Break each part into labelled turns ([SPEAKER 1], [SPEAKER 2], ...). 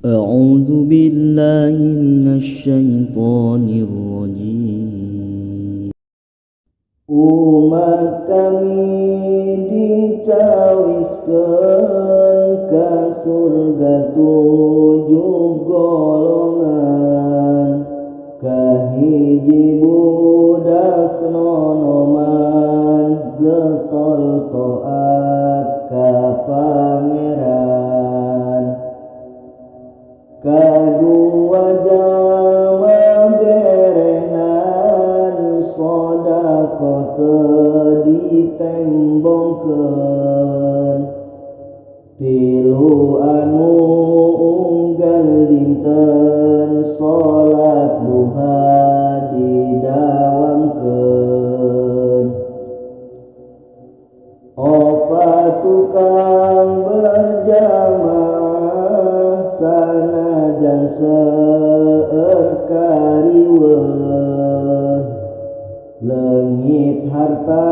[SPEAKER 1] أعوذ بالله من الشيطان الرجيم. Umat kami dicawiskeun ka surga 7 golongan, kahiji budak nonoman getol taat ka pangeran, kadua jalma berehan sodaqoh teu ditembongkeun, tilu anu unggal dinten salat duha didawamkeun, opat tukang berjamaah sanajan seueur kariweuh, leungit harta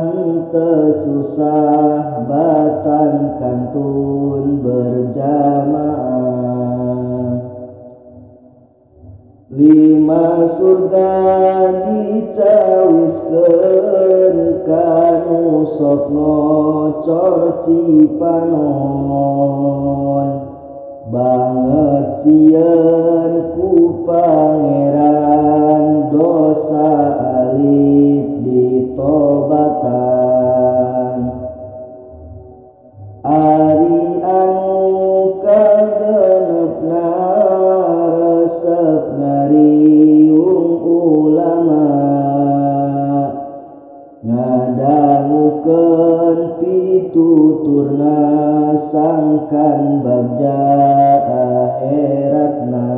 [SPEAKER 1] henteu susah batan kantun berjamaah, 5 surga dicawiskeun kanu sok ngocor cipanon, banget sieun ku pangeran dosa alit ditobatan, ari anu kagenepna resep ngariung ulama, ngadangukeun pituturna sangkan bagja akhiratna,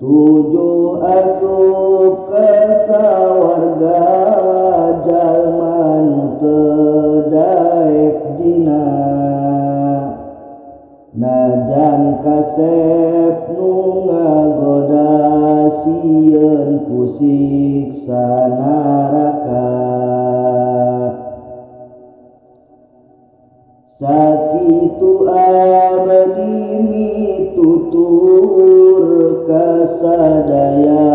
[SPEAKER 1] 7 asup ka sawarga jalma nu teu daek jina, najan kasep nu ngagoda sieun ku siksa naraka, sakitu abdi mitutur ka sadaya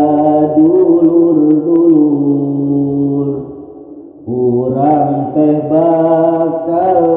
[SPEAKER 1] dulur-dulur, urang teh bakal